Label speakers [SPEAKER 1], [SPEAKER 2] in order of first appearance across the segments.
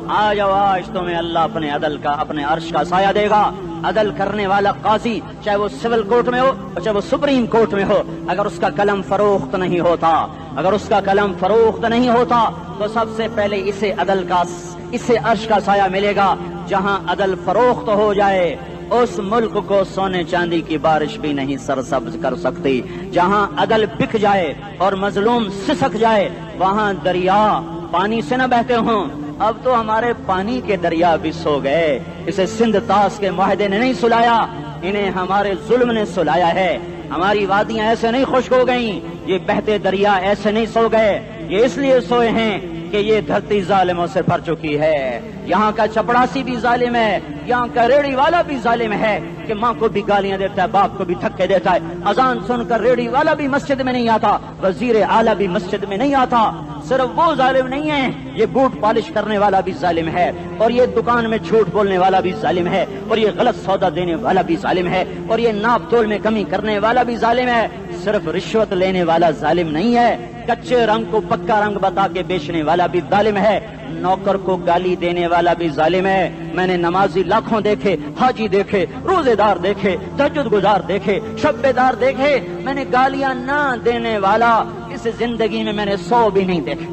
[SPEAKER 1] آ جاؤ آج تمہیں اللہ اپنے عدل کا اپنے عرش کا سایہ دے گا. عدل کرنے والا قاضی چاہے وہ سول کورٹ میں ہو چاہے وہ سپریم کورٹ میں ہو، اگر اس کا قلم فروخت نہیں ہوتا تو سب سے پہلے اسے عرش کا سایہ ملے گا. جہاں عدل فروخت ہو جائے اس ملک کو سونے چاندی کی بارش بھی نہیں سرسبز کر سکتی. جہاں عدل بک جائے اور مظلوم سسک جائے وہاں دریا پانی سے نہ بہتے ہوں. اب تو ہمارے پانی کے دریا بھی سو گئے. اسے سندھ طاس کے معاہدے نے نہیں سلایا، انہیں ہمارے ظلم نے سلایا ہے. ہماری وادیاں ایسے نہیں خشک ہو گئیں، یہ بہتے دریا ایسے نہیں سو گئے. یہ اس لیے سوئے ہیں کہ یہ دھرتی ظالموں سے بھر چکی ہے. یہاں کا چپڑاسی بھی ظالم ہے، یہاں کا ریڑھی والا بھی ظالم ہے کہ ماں کو بھی گالیاں دیتا ہے، باپ کو بھی دھکے دیتا ہے. اذان سن کر ریڑھی والا بھی مسجد میں نہیں آتا، وزیر اعلیٰ بھی مسجد میں نہیں آتا. صرف وہ ظالم نہیں ہے، یہ بوٹ پالش کرنے والا بھی ظالم ہے، اور یہ دکان میں جھوٹ بولنے والا بھی ظالم ہے، اور یہ غلط سودا دینے والا بھی ظالم ہے، اور یہ ناپ تول میں کمی کرنے والا بھی ظالم ہے. صرف رشوت لینے والا ظالم نہیں ہے، کچے رنگ کو پکا رنگ بتا کے بیچنے والا بھی ظالم ہے، نوکر کو گالی دینے والا بھی ظالم ہے. میں نے نمازی لاکھوں دیکھے، حاجی دیکھے، روزے دار دیکھے، تہجد گزار دیکھے، شب بیدار دیکھے. میں نے گالیاں نہ دینے والا اس زندگی میں نے 100 بھی نہیں دیکھے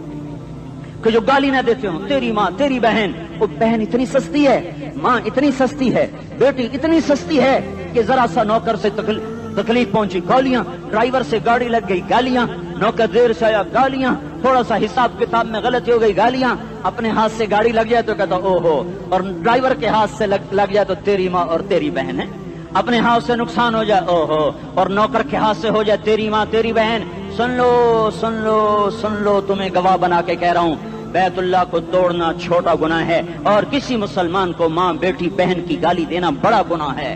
[SPEAKER 1] کہ جو گالی نہ دیتے ہوں. تیری ماں تیری بہن، وہ بہن اتنی سستی ہے، ماں اتنی سستی ہے، بیٹی اتنی سستی ہے کہ ذرا سا نوکر سے تکلیف پہنچی گالیاں، ڈرائیور سے گاڑی لگ گئی گالیاں، نوکر دیر سے آیا گالیاں، تھوڑا سا حساب کتاب میں غلطی ہو گئی گالیاں. اپنے ہاتھ سے گاڑی لگ جائے تو کہتا او ہو، اور ڈرائیور کے ہاتھ سے لگ جائے تو تیری ماں اور تیری بہن ہے. اپنے ہاتھ سے نقصان ہو جائے او ہو، اور نوکر کے ہاتھ سے ہو جائے تیری ماں تیری بہن. سن لو تمہیں گواہ بنا کے کہہ رہا ہوں، بیت اللہ کو توڑنا چھوٹا گناہ ہے، اور کسی مسلمان کو ماں بیٹی بہن کی گالی دینا بڑا گناہ ہے.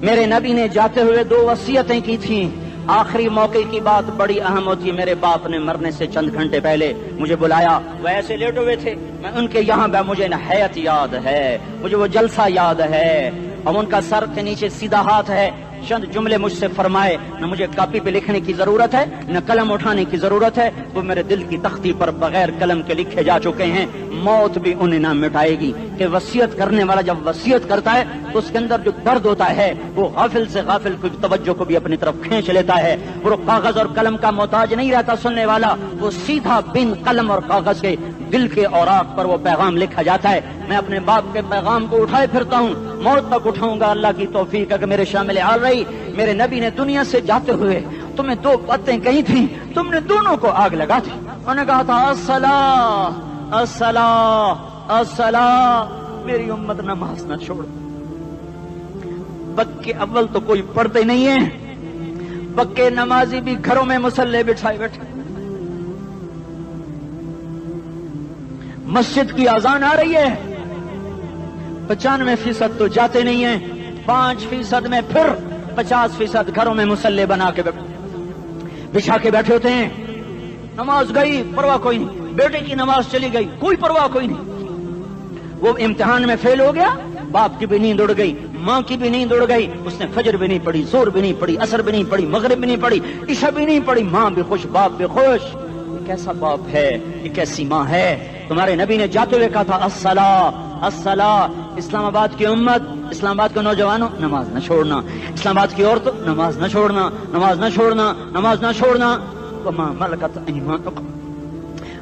[SPEAKER 1] میرے نبی نے جاتے ہوئے 2 وصیتیں کی تھیں. آخری موقع کی بات بڑی اہم ہوتی ہے. میرے باپ نے مرنے سے چند گھنٹے پہلے مجھے بلایا، وہ ایسے لیٹے ہوئے تھے، میں ان کے یہاں مجھے حیات یاد ہے، مجھے وہ جلسہ یاد ہے، اور ان کا سر کے نیچے سیدھا ہاتھ ہے. چند جملے مجھ سے فرمائے، نہ مجھے کاپی پہ لکھنے کی ضرورت ہے نہ قلم اٹھانے کی ضرورت ہے، وہ میرے دل کی تختی پر بغیر قلم کے لکھے جا چکے ہیں. موت بھی انہیں نہ مٹائے گی کہ وصیت کرنے والا جب وصیت کرتا ہے تو اس کے اندر جو درد ہوتا ہے وہ غافل سے غافل کی توجہ کو بھی اپنی طرف کھینچ لیتا ہے. وہ کاغذ اور قلم کا محتاج نہیں رہتا سننے والا، وہ سیدھا بن قلم اور کاغذ کے دل کے اوراق پر وہ پیغام لکھا جاتا ہے. میں اپنے باپ کے پیغام کو اٹھائے پھرتا ہوں، موت تک اٹھاؤں گا. اللہ کی توفیق ہے کہ میرے شامل حال رہی. میرے نبی نے دنیا سے جاتے ہوئے تمہیں 2 باتیں کہی تھیں، تم نے دونوں کو آگ لگا دی. انہوں نے کہا تھا الصلاۃ الصلاۃ الصلاۃ، میری امت نماز نہ چھوڑ. پکے اول تو کوئی پڑھتے نہیں ہے، پکے نمازی بھی گھروں میں مصلے بٹھائے بیٹھے. مسجد کی اذان آ رہی ہے، 95% تو جاتے نہیں ہیں، 5% میں پھر 50% گھروں میں مصلے بنا کے بچھا کے بیٹھے ہوتے ہیں. نماز گئی پرواہ کوئی نہیں، بیٹے کی نماز چلی گئی کوئی پرواہ کوئی نہیں. وہ امتحان میں فیل ہو گیا، باپ کی بھی نیند اڑ گئی، ماں کی بھی نیند اڑ گئی، اس نے فجر بھی نہیں پڑھی، زور بھی نہیں پڑھی، عصر بھی نہیں پڑھی، مغرب بھی نہیں پڑھی، عشاء بھی نہیں پڑھی. ماں بھی خوش باپ بھی خوش. یہ کیسا باپ ہے، یہ کیسی ماں ہے. تمہارے نبی نے جاتے ہوئے کہا تھا الصلاۃ الصلاۃ. اسلام آباد کی امت، اسلام آباد کے نوجوانوں، نماز نہ چھوڑنا. اسلام آباد کی عورتوں، نماز نہ چھوڑنا، نماز نہ چھوڑنا، نماز نہ چھوڑنا. وما ملکت ایمانکم،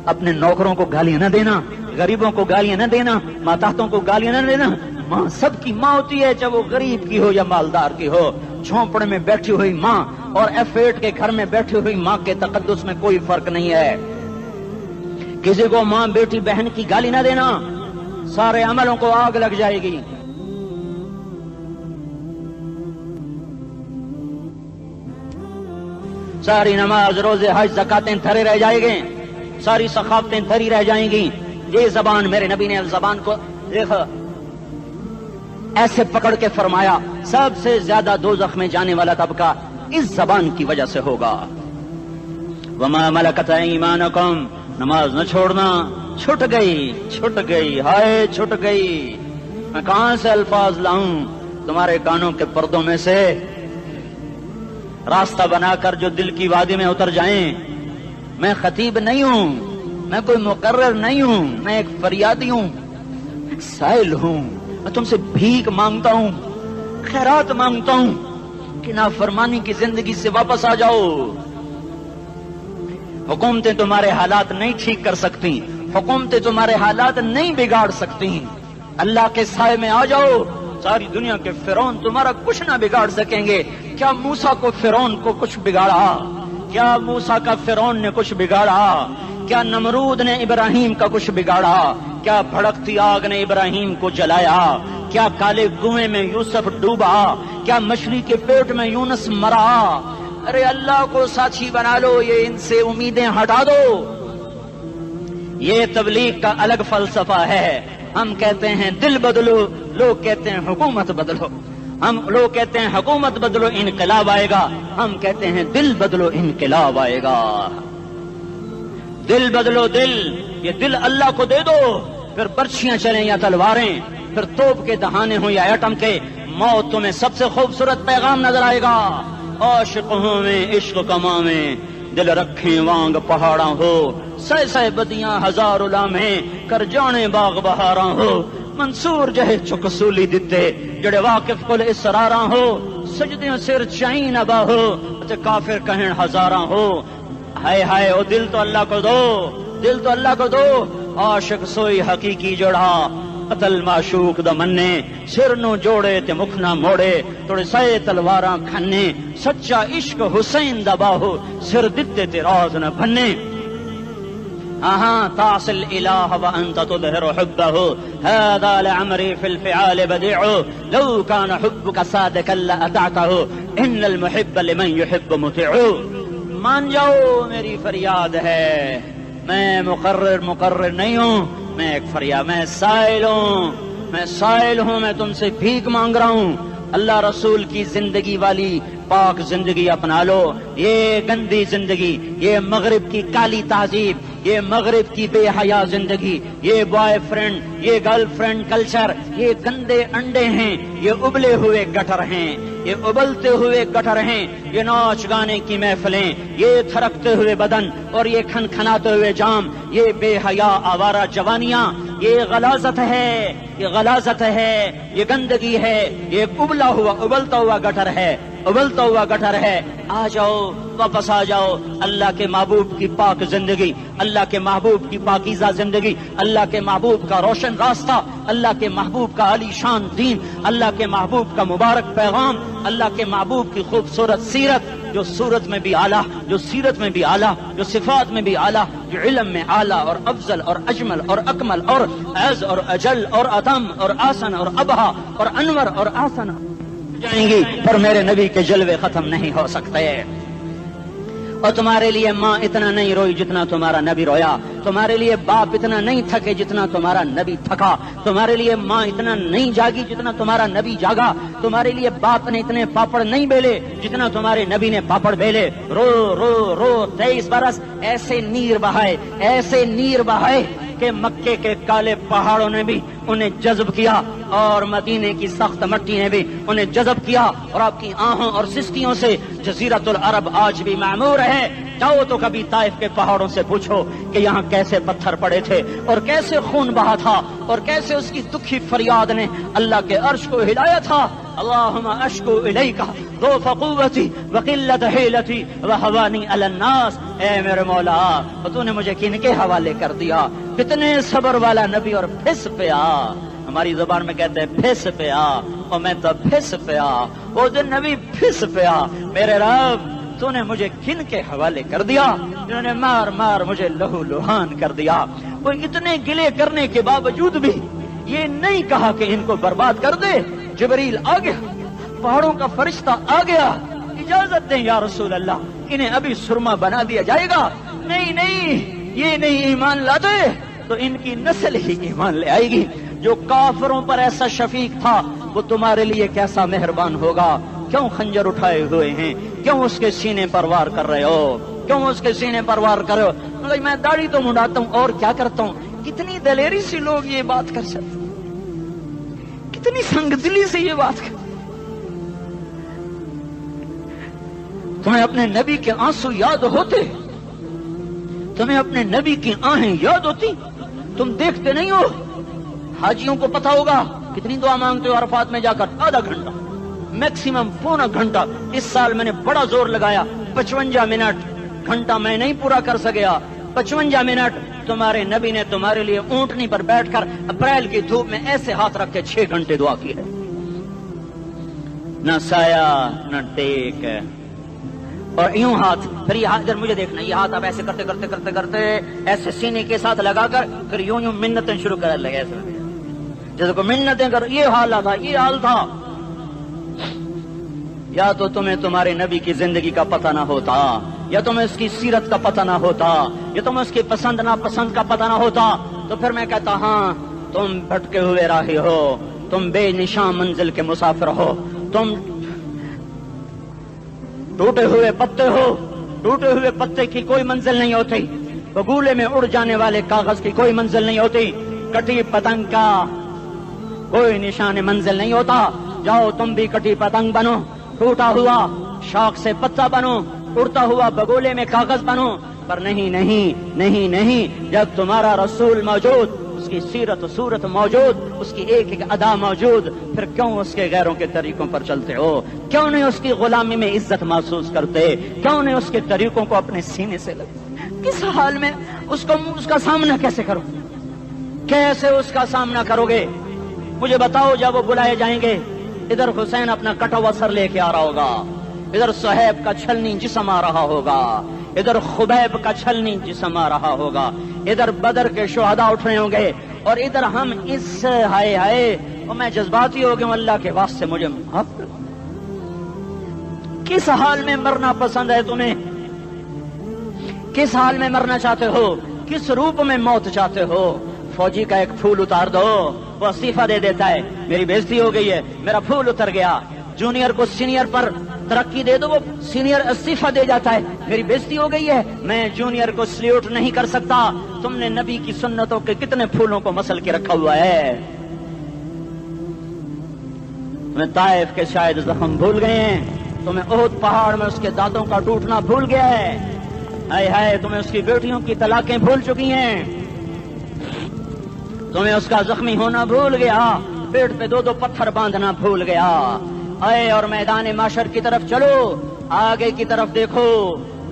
[SPEAKER 1] اپنے نوکروں کو گالیاں نہ دینا، غریبوں کو گالیاں نہ دینا، ماتحتوں کو گالیاں نہ دینا. ماں سب کی ماں ہوتی ہے، چاہے وہ غریب کی ہو یا مالدار کی ہو. جھونپڑے میں بیٹھی ہوئی ماں اور F8 کے گھر میں بیٹھی ہوئی ماں کے تقدس میں کوئی فرق نہیں ہے. کسی کو ماں بیٹی بہن کی گالی نہ دینا، سارے عملوں کو آگ لگ جائے گی. ساری نماز روزے حج زکاتیں دھرے رہ جائیں گے، ساری ثقافتیں دھری رہ جائیں گی. یہ زبان، میرے نبی نے زبان کو دیکھا ایسے پکڑ کے فرمایا سب سے زیادہ دوزخ میں جانے والا طبقہ اس زبان کی وجہ سے ہوگا. وما ملکت ایمانکم، نماز نہ چھوڑنا. چھٹ گئی ہائے چھٹ گئی. میں کہاں سے الفاظ لاؤں تمہارے کانوں کے پردوں میں سے، راستہ بنا کر جو دل کی وادی میں اتر جائیں. میں خطیب نہیں ہوں، میں کوئی مقرر نہیں ہوں، میں ایک فریادی ہوں، ایک سائل ہوں، میں تم سے بھیک مانگتا ہوں، خیرات مانگتا ہوں کہ نافرمانی کی زندگی سے واپس آ جاؤ۔ حکومتیں تمہارے حالات نہیں ٹھیک کر سکتی، حکومتیں تمہارے حالات نہیں بگاڑ سکتی، اللہ کے سائے میں آ جاؤ، ساری دنیا کے فرعون تمہارا کچھ نہ بگاڑ سکیں گے۔ کیا موسیٰ کو فرعون کو کچھ بگاڑا؟ کیا موسیٰ کا فرعون نے کچھ بگاڑا؟ کیا نمرود نے ابراہیم کا کچھ بگاڑا؟ کیا بھڑکتی آگ نے ابراہیم کو جلایا؟ کیا کالے کنویں میں یوسف ڈوبا؟ کیا مچھلی کے پیٹ میں یونس مرا؟ ارے اللہ کو ساتھی بنا لو، یہ ان سے امیدیں ہٹا دو۔ یہ تبلیغ کا الگ فلسفہ ہے۔ ہم کہتے ہیں دل بدلو، لوگ کہتے ہیں حکومت بدلو۔ ہم لوگ کہتے ہیں حکومت بدلو انقلاب آئے گا، ہم کہتے ہیں دل بدلو انقلاب آئے گا۔ دل بدلو، دل، یہ دل اللہ کو دے دو، پھر برچیاں چلیں یا تلواریں، پھر توپ کے دہانے ہوں یا ایٹم کے، موت تمہیں سب سے خوبصورت پیغام نظر آئے گا۔ عاشق ہوں میں عشق کما میں، دل رکھیں وانگ پہاڑاں ہو، سہ سہ بدیاں ہزار لامہیں، کر جانے باغ بہاراں ہو، منصور جہے چکسولی دتے، جڑے واقف کل اسراراں ہو، سجدیوں سر چائیں ابا ہو، تے کافر کہیں ہزاراں ہو۔ ہائے ہائے او دل تو اللہ کو دو، دل تو اللہ کو دو۔ عاشق سوئی حقیقی جڑا، قتل معشوق دا مننے، سر نو جوڑے تے مکھ نہ موڑے، توڑے سائے تلواراں کھنے، سچا عشق حسین دا باہو، سر دتے تے راز نہ بھنے۔ تعصي الإله وأنت تظهر حبه، هذا لعمري في الفعال بديع، لو كان حبك صادقا لأطعته، إن المحب لمن يحب مطيع۔ مان جاؤ میری فریاد ہے، میں مقرر نہیں ہوں، میں ایک فریاد، میں سائل ہوں، میں تم سے بھیک مانگ رہا ہوں۔ اللہ رسول کی زندگی والی پاک زندگی اپنا لو، یہ گندی زندگی، یہ مغرب کی کالی تہذیب، یہ مغرب کی بے حیا زندگی، یہ بوائے فرینڈ، یہ گرل فرینڈ کلچر، یہ گندے انڈے ہیں، یہ ابلے ہوئے گٹر ہیں، یہ ابلتے ہوئے گٹر ہیں، یہ ناچ گانے کی محفلیں، یہ تھرکتے ہوئے بدن اور یہ کھنکھناتے ہوئے جام، یہ بے حیا آوارہ جوانیاں، یہ غلاظت ہے، یہ غلاظت ہے، یہ گندگی ہے، یہ ابلتا ہوا گٹر ہے، ابلتا ہوا گٹر ہے۔ آ جاؤ، واپس آ جاؤ، اللہ کے محبوب کی پاک زندگی، اللہ کے محبوب کی پاکیزہ زندگی، اللہ کے محبوب کا روشن راستہ، اللہ کے محبوب کا علی شان دین، اللہ کے محبوب کا مبارک پیغام، اللہ کے محبوب کی خوبصورت سیرت، جو صورت میں بھی اعلیٰ، جو سیرت میں بھی اعلیٰ، جو صفات میں بھی اعلیٰ، جو علم میں اعلیٰ اور افضل اور اجمل اور اکمل اور اعز اور اجل اور اتم اور آسن اور ابہا اور انور اور آسن جائیں گی، پر میرے نبی کے جلوے ختم نہیں ہو سکتے۔ اور تمہارے لیے ماں اتنا نہیں روئی جتنا تمہارا نبی رویا، تمہارے لیے باپ اتنا نہیں تھکے جتنا تمہارا نبی تھکا، تمہارے لیے ماں اتنا نہیں جاگی جتنا تمہارا نبی جاگا، تمہارے لیے باپ نے اتنے پاپڑ نہیں بیلے جتنا تمہارے نبی نے پاپڑ بیلے۔ رو رو رو 23 برس ایسے نیر بہائے کہ مکے کے کالے پہاڑوں نے بھی انہیں جذب کیا اور مدینے کی سخت مٹی نے بھی انہیں جذب کیا، اور آپ کی آہوں اور سستیوں سے جزیرۃ العرب آج بھی معمور ہے۔ جاؤ تو کبھی طائف کے پہاڑوں سے پوچھو کہ یہاں کیسے پتھر پڑے تھے اور کیسے خون بہا تھا اور کیسے اس کی دکھی فریاد نے اللہ کے عرش کو ہلایا تھا۔ اللہم اشکو الیک ضعف قوتی وقلت حیلتی وہوانی علی الناس۔ اے میرے مولا، تو نے مجھے کن کے حوالے کر دیا؟ کتنے صبر والا نبی، اور پھس پیا، ہماری زبان میں کہتے ہیں پھس پیا، اور میں تو پھس پیا، وہ دن نبی پھس پیا۔ میرے رب، تو نے مجھے کن کے حوالے کر دیا جنہوں نے مار مار مجھے لہو لہان کر دیا؟ وہ اتنے گلے کرنے کے باوجود بھی یہ نہیں کہا کہ ان کو برباد کر دے۔ جبریل آ گیا، پہاڑوں کا فرشتہ آ گیا، اجازت دیں یا رسول اللہ، انہیں ابھی سرما بنا دیا جائے گا۔ نہیں، یہ نہیں ایمان لاتے تو ان کی نسل ہی ایمان لے آئے گی۔ جو کافروں پر ایسا شفیق تھا وہ تمہارے لیے کیسا مہربان ہوگا۔ کیوں خنجر اٹھائے ہوئے ہیں؟ کیوں اس کے سینے پر وار کر رہے ہو؟ کیوں اس کے سینے پر وار کر رہے ہو؟ میں داڑھی تو منڈاتا ہوں اور کیا کرتا ہوں۔ کتنی دلیری سے لوگ یہ بات کر سکتے، کتنی سنگ دلی سے یہ بات کر۔ تمہیں اپنے نبی کے آنسو یاد ہوتے؟ تمہیں اپنے نبی کی آہیں یاد ہوتی؟ تم دیکھتے نہیں ہو؟ حاجیوں کو پتا ہوگا کتنی دعا مانگتے ہو عرفات میں جا کر؟ آدھا گھنٹہ، میکسیمم پونا گھنٹہ۔ اس سال میں نے بڑا زور لگایا، 55 منٹ، گھنٹہ میں نہیں پورا کر سکیا، 55 منٹ تمہارے نبی نے تمہارے لیے اونٹنی پر بیٹھ کر اپریل کی دھوپ میں ایسے ہاتھ رکھ کے 6 گھنٹے دعا کی ہے۔ نہ سایہ نہ ٹیک، اور یوں ہاتھ، پھر یہ ہاتھ ادھر مجھے دیکھنا، یہ ہاتھ آپ ایسے کرتے کرتے کرتے کرتے ایسے سینے کے ساتھ لگا کر پھر یوں یوں منتیں شروع کر لگے، ایسے جیسے کو منتیں کر۔ یہ حال تھا، یہ حال تھا۔ یا تو تمہیں تمہارے نبی کی زندگی کا پتہ نہ ہوتا، یا تمہیں اس کی سیرت کا پتہ نہ ہوتا، یا تمہیں اس کی پسند ناپسند کا پتہ نہ ہوتا، تو پھر میں کہتا ہاں تم بھٹکے ہوئے راہی ہو، تم بے نشان منزل کے مسافر ہو، تم ٹوٹے ہوئے پتے ہو۔ ٹوٹے ہوئے پتے کی کوئی منزل نہیں ہوتی، بگولے میں اڑ جانے والے کاغذ کی کوئی منزل نہیں ہوتی، کٹی پتنگ کا کوئی نشان منزل نہیں ہوتا۔ جاؤ تم بھی کٹی پتنگ بنو، ٹوٹا ہوا شاخ سے پتا بنو، اڑتا ہوا بگولے میں کاغذ بنو، پر نہیں نہیں نہیں نہیں، جب تمہارا رسول موجود، اس کی سیرت و صورت موجود، اس کی ایک ایک ادا موجود، پھر کیوں اس کے غیروں کے طریقوں پر چلتے ہو؟ کیوں نہیں اس کی غلامی میں عزت محسوس کرتے؟ کیوں نہیں اس کے طریقوں کو اپنے سینے سے لگتے؟ کس حال میں اس کا سامنا کیسے کرو؟ کیسے اس کا سامنا کرو گے؟ مجھے بتاؤ، جب وہ بلائے جائیں گے، ادھر حسین اپنا کٹا ہوا سر لے کے آ رہا ہوگا، ادھر صہیب کا چھلنی جسم آ رہا ہوگا، ادھر خبیب کا چھلنی جسم آ رہا ہوگا، ادھر بدر کے شہداء اٹھ رہے ہوں گے، اور ادھر ہم اس ہائے ہائے، اور میں جذباتی ہو گیا، اللہ کے واسطے مجھے معاف کر۔ کس حال میں مرنا پسند ہے تمہیں؟ کس حال میں مرنا چاہتے ہو؟ کس روپ میں موت چاہتے ہو؟ فوجی کا ایک پھول اتار دو، وہ استعفیٰ دے دیتا ہے، میری بےزتی ہو گئی ہے، میرا پھول اتر گیا۔ جونیئر کو سینئر پر ترقی دے دو، وہ سینئر استعفیٰ دے جاتا ہے، میری بےزتی ہو گئی ہے، میں جونیئر کو سلیوٹ نہیں کر سکتا۔ تم نے نبی کی سنتوں کے کتنے پھولوں کو مسل کے رکھا ہوا ہے؟ تمہیں طائف کے شاید زخم بھول گئے ہیں، تمہیں احد پہاڑ میں اس کے دانتوں کا ٹوٹنا بھول گیا ہے، ہائے ہائے تمہیں اس کی بیٹیوں کی طلاقیں بھول چکی ہیں، تمہیں اس کا زخمی ہونا بھول گیا، پیٹ پہ 2 پتھر باندھنا بھول گیا۔ آئے اور میدان معاشر کی طرف چلو، آگے کی طرف دیکھو۔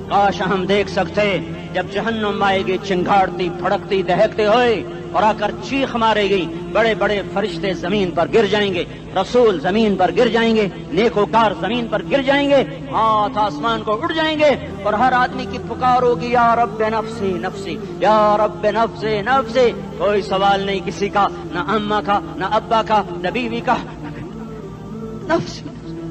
[SPEAKER 1] کاش ہم دیکھ سکتے جب جہنم آئے گی چنگھاڑتی پھڑکتی دہکتے ہوئے اور آ کر چیخ مارے گی، بڑے بڑے فرشتے زمین پر گر جائیں گے، رسول زمین پر گر جائیں گے، نیکوکار زمین پر گر جائیں گے، ہاتھ آسمان کو اڑ جائیں گے، اور ہر آدمی کی پکار ہوگی، یا رب نفسی نفسی، یا رب نفسی نفسی۔ کوئی سوال نہیں کسی کا، نہ اماں کا، نہ ابا کا، نہ بیوی کا، نفسی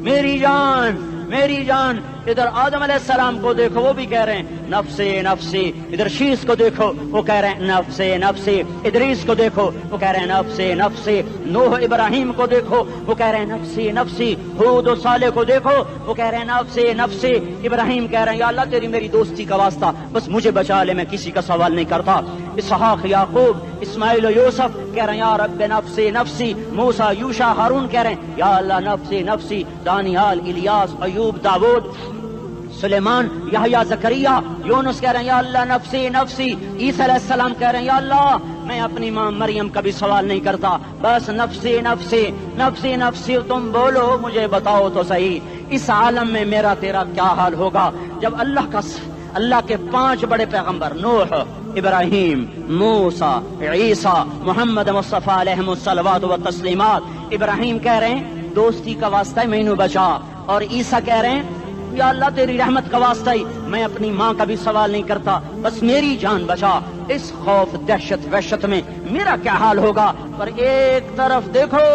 [SPEAKER 1] میری جان میری جان۔ ادھر آدم علیہ السلام کو دیکھو، وہ بھی کہہ رہے ہیں نفسی نفسی، ادھر شیش کو دیکھو، وہ کہہ رہے ہیں نفسی نفسی، ادریس کو دیکھو، وہ کہہ رہے ہیں نفسی نفسی، نوح ابراہیم کو دیکھو، وہ کہہ رہے ہیں نفسی نفسی، ہود و صالح کو دیکھو، وہ کہہ رہے ہیں نفسی نفسی۔ ابراہیم کہہ رہے ہیں یا اللہ تیری میری دوستی کا واسطہ، بس مجھے بچا لے، میں کسی کا سوال نہیں کرتا۔ اسحاق یعقوب اسماعیل و یوسف کہہ رہے ہیں یا رب نفسی نفسی۔ موسیٰ یوشع ہارون کہہ رہے ہیں یا اللہ نفسی نفسی۔ دانیال الیاس ایوب داود سلیمان یحییٰ زکریا یونس کہہ رہے ہیں یا اللہ نفسی نفسی۔ عیسیٰ علیہ السلام کہہ رہے ہیں یا اللہ میں اپنی ماں مریم کا بھی سوال نہیں کرتا، بس نفسی نفسی نفسی نفسی۔ تم بولو مجھے بتاؤ تو صحیح، اس عالم میں میرا تیرا کیا حال ہوگا جب اللہ کے 5 بڑے پیغمبر نوح، ابراہیم، موسیٰ، عیسیٰ، محمد مصطفیٰ علیہ الصلوات و تسلیمات۔ ابراہیم کہہ رہے ہیں دوستی کا واسطہ ہے مینوں بچا، اور عیسیٰ کہہ رہے ہیں یا اللہ تیری رحمت کا واسطہ ہی میں اپنی ماں کا بھی سوال نہیں کرتا، بس میری جان بچا۔ اس خوف دہشت وحشت میں میرا کیا حال ہوگا؟ پر ایک طرف دیکھو،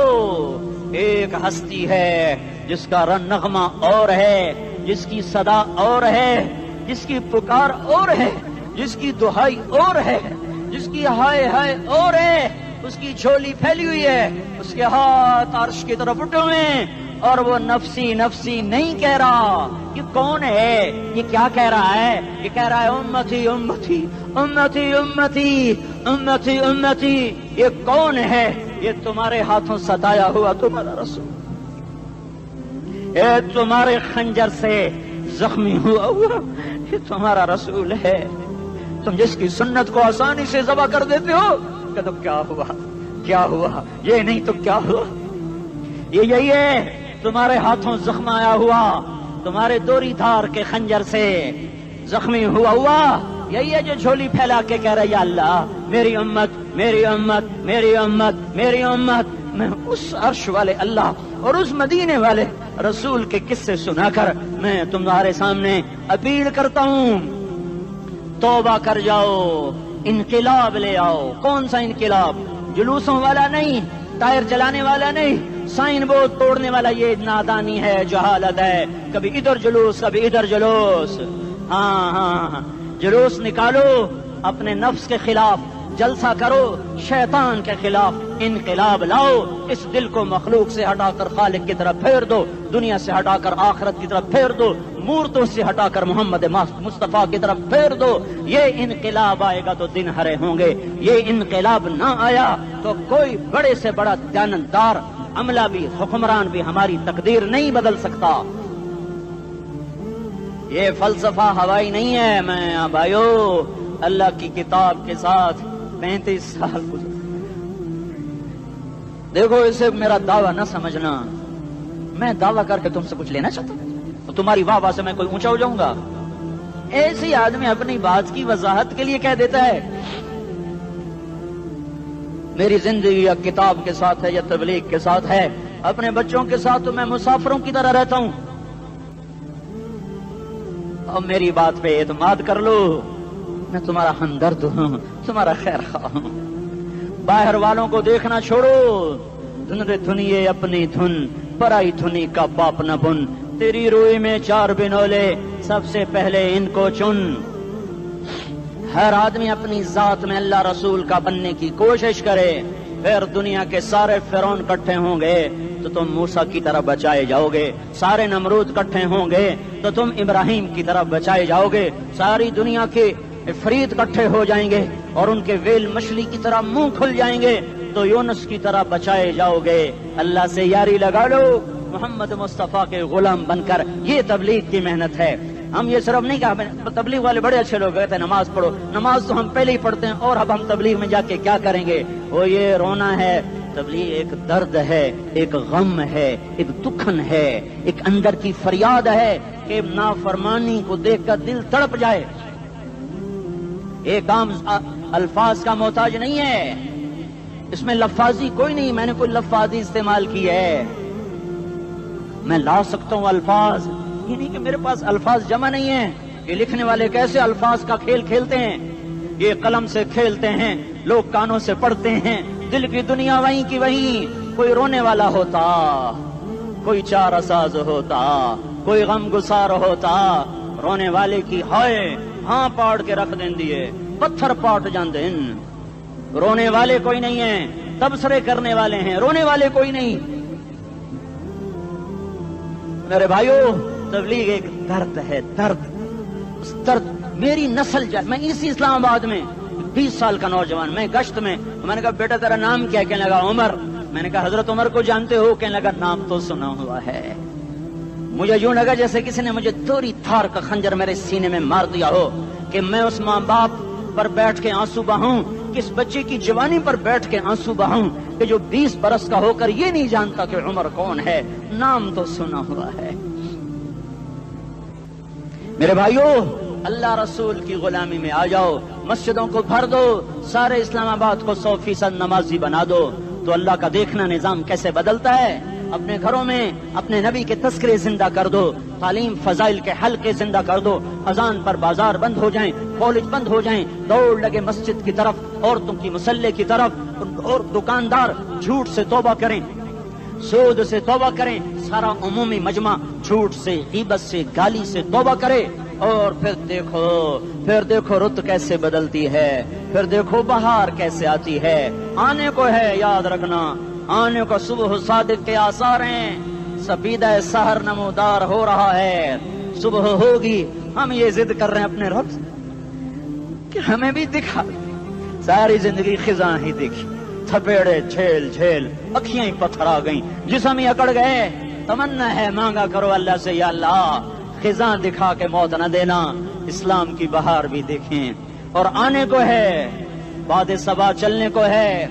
[SPEAKER 1] ایک ہستی ہے جس کا نغمہ اور ہے، جس کی صدا اور ہے، جس کی پکار اور ہے، جس کی دہائی اور ہے، جس کی ہائے ہائے اور ہے، اس کی جھولی پھیلی ہوئی ہے، اس کے ہاتھ عرش کی طرف اٹھے ہوئے ہیں، اور وہ نفسی نفسی نہیں کہہ رہا۔ یہ کون ہے؟ یہ کیا کہہ رہا ہے؟ یہ کہہ رہا ہے امتی امتی امتی امتی امتی امتی۔ یہ کون ہے؟ یہ تمہارے ہاتھوں ستایا ہوا تمہارا رسول، یہ تمہارے خنجر سے زخمی ہوا یہ تمہارا رسول ہے۔ تم جس کی سنت کو آسانی سے ذبح کر دیتے ہو کہ تو کیا ہوا، کیا ہوا، یہ نہیں تو کیا ہوا؟ یہ یہی ہے تمہارے ہاتھوں زخم آیا ہوا، تمہارے دوری دھار کے خنجر سے زخمی ہوا، یہی ہے جو جھولی پھیلا کے کہہ رہا ہے یا اللہ میری امت میری امت میری امت میری امت۔ میں اس عرش والے اللہ اور اس مدینے والے رسول کے قصے سنا کر میں تمہارے سامنے اپیل کرتا ہوں، توبہ کر جاؤ، انقلاب لے آؤ۔ کون سا انقلاب؟ جلوسوں والا نہیں، ٹائر چلانے والا نہیں، سائن بورڈ توڑنے والا، یہ نادانی ہے، جہالت ہے، کبھی ادھر جلوس کبھی ادھر جلوس۔ ہاں جلوس نکالو اپنے نفس کے خلاف، جلسہ کرو شیطان کے خلاف، انقلاب لاؤ، اس دل کو مخلوق سے ہٹا کر خالق کی طرف پھیر دو، دنیا سے ہٹا کر آخرت کی طرف پھیر دو، مورتوں سے ہٹا کر محمد مصطفیٰ کی طرف پھیر دو۔ یہ انقلاب آئے گا تو دن ہرے ہوں گے، یہ انقلاب نہ آیا تو کوئی بڑے سے بڑا دیانتدار عملہ بھی، حکمران بھی ہماری تقدیر نہیں بدل سکتا۔ یہ فلسفہ ہوائی نہیں ہے۔ میں بھائیو اللہ کی کتاب کے ساتھ 35 سال گزر، دیکھو اسے میرا دعویٰ نہ سمجھنا، میں دعویٰ کر کے تم سے کچھ لینا چاہتا ہوں تو تمہاری واہ واہ سے میں کوئی اونچا ہو جاؤں گا؟ ایسے آدمی اپنی بات کی وضاحت کے لیے کہہ دیتا ہے میری زندگی یا کتاب کے ساتھ ہے یا تبلیغ کے ساتھ ہے، اپنے بچوں کے ساتھ تو میں مسافروں کی طرح رہتا ہوں، اب میری بات پہ اعتماد کر لو، میں تمہارا ہمدرد ہوں، تمہارا خیر خواہ ہوں۔ باہر والوں کو دیکھنا چھوڑو، دھن رے دھنیے اپنی دھن، پرائی دھنی کا باپ نہ بن، تیری روئی میں 4 بنولے، سب سے پہلے ان کو چن۔ ہر آدمی اپنی ذات میں اللہ رسول کا بننے کی کوشش کرے، پھر دنیا کے سارے فرعون اکٹھے ہوں گے تو تم موسیٰ کی طرح بچائے جاؤ گے، سارے نمرود اکٹھے ہوں گے تو تم ابراہیم کی طرح بچائے جاؤ گے، ساری دنیا کے افریت اکٹھے ہو جائیں گے اور ان کے ویل مچھلی کی طرح منہ کھل جائیں گے تو یونس کی طرح بچائے جاؤ گے۔ اللہ سے یاری لگا لو، محمد مصطفیٰ کے غلام بن کر، یہ تبلیغ کی محنت ہے۔ ہم یہ صرف نہیں کہا، تبلیغ والے بڑے اچھے لوگ کہتے ہیں نماز پڑھو، نماز تو ہم پہلے ہی پڑھتے ہیں اور اب ہم تبلیغ میں جا کے کیا کریں گے؟ وہ یہ رونا ہے، تبلیغ ایک درد ہے، ایک غم ہے، ایک دکھن ہے، ایک اندر کی فریاد ہے کہ نافرمانی کو دیکھ کر دل تڑپ جائے۔ ایک عام الفاظ کا محتاج نہیں ہے، اس میں لفاظی کوئی نہیں، میں نے کوئی لفاظی استعمال کی ہے، میں لا سکتا ہوں الفاظ، یہ نہیں کہ میرے پاس الفاظ جمع نہیں ہیں۔ یہ لکھنے والے کیسے الفاظ کا کھیل کھیلتے ہیں، یہ قلم سے کھیلتے ہیں، لوگ کانوں سے پڑھتے ہیں، دل کی دنیا وہیں کی وہیں، کوئی رونے والا ہوتا، کوئی چارہ ساز ہوتا، کوئی غم گسار ہوتا، رونے والے کی ہائے ہاں پاڑ کے رکھ دیں دیے، پتھر پاٹ جان دیں۔ رونے والے کوئی نہیں ہیں، تبصرے کرنے والے ہیں، رونے والے کوئی نہیں۔ میرے بھائیو تبلیغ ایک درد ہے، درد، اس درد میری نسل میں اسی اسلام آباد میں 20 سال کا نوجوان، میں گشت میں نے کہا بیٹا تیرا نام کیا؟ کہنے لگا عمر۔ میں نے کہا حضرت عمر کو جانتے ہو؟ کہنے لگا نام تو سنا ہوا ہے۔ مجھے یوں لگا جیسے کسی نے مجھے دوری تھار کا خنجر میرے سینے میں مار دیا ہو کہ میں اس ماں باپ پر بیٹھ کے آنسو بہاؤں، کس بچے کی جوانی پر بیٹھ کے آنسو بہاؤں کہ جو 20 برس کا ہو کر یہ نہیں جانتا کہ عمر کون ہے، نام تو سنا ہوا ہے۔ میرے بھائیو اللہ رسول کی غلامی میں آ جاؤ، مسجدوں کو بھر دو، سارے اسلام آباد کو 100% نمازی بنا دو تو اللہ کا دیکھنا نظام کیسے بدلتا ہے۔ اپنے گھروں میں اپنے نبی کے تذکرے زندہ کر دو، تعلیم فضائل کے حلقے زندہ کر دو، اذان پر بازار بند ہو جائیں، کالج بند ہو جائیں، دوڑ لگے مسجد کی طرف، عورتوں کی مصلے کی طرف، اور دکاندار جھوٹ سے توبہ کریں، سود سے توبہ کریں، سارا عمومی مجمع جھوٹ سے، غیبت سے، گالی سے توبہ کرے، اور پھر دیکھو رت کیسے بدلتی ہے، پھر دیکھو بہار کیسے آتی ہے، آنے کو ہے، یاد رکھنا آنے کو صبح صادق کے آثار ہیں، سپیدہ سحر نمودار ہو رہا ہے، صبح ہوگی، ہم یہ ضد کر رہے ہیں اپنے رب سے کہ ہمیں بھی دکھا، ساری زندگی خزاں ہی دیکھی، تھپیڑے جھیل جھیل، اکھیاں ہی پتھر آ گئیں، جسم ہی اکڑ گئے، تمنا ہے مانگا کرو اللہ سے یا اللہ خزاں دکھا کے موت نہ دینا، اسلام کی بہار بھی دیکھیں، اور آنے کو ہے، بعد صبا چلنے کو ہے۔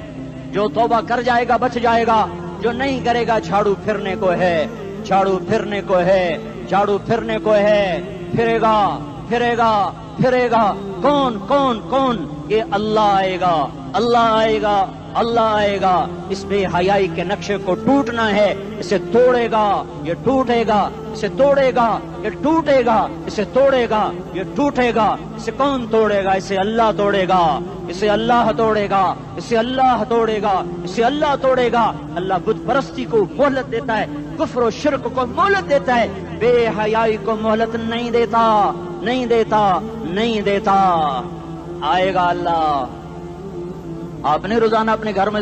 [SPEAKER 1] جو توبہ کر جائے گا بچ جائے گا، جو نہیں کرے گا جھاڑو پھرنے کو ہے، جھاڑو پھرنے کو ہے، جھاڑو پھرنے کو ہے۔ پھرے گا پھرے گا پھرے گا، کون کون کون؟ یہ اللہ آئے گا، اللہ آئے گا، اللہ آئے گا۔ اس بے حیائی کے نقشے کو ٹوٹنا ہے، اسے توڑے گا یہ ٹوٹے گا، اسے توڑے گا یہ ٹوٹے گا، اسے توڑے گا یہ ٹوٹے گا۔ اسے کون توڑے گا؟ اسے اللہ توڑے گا، اسے اللہ توڑے گا، اسے اللہ توڑے گا، اسے اللہ توڑے گا۔ اللہ بت پرستی کو مہلت دیتا ہے، کفر و شرک کو مہلت دیتا ہے، بے حیائی کو مہلت نہیں دیتا، نہیں دیتا، نہیں دیتا۔ آئے گا اللہ۔ آپ نے روزانہ اپنے گھر میں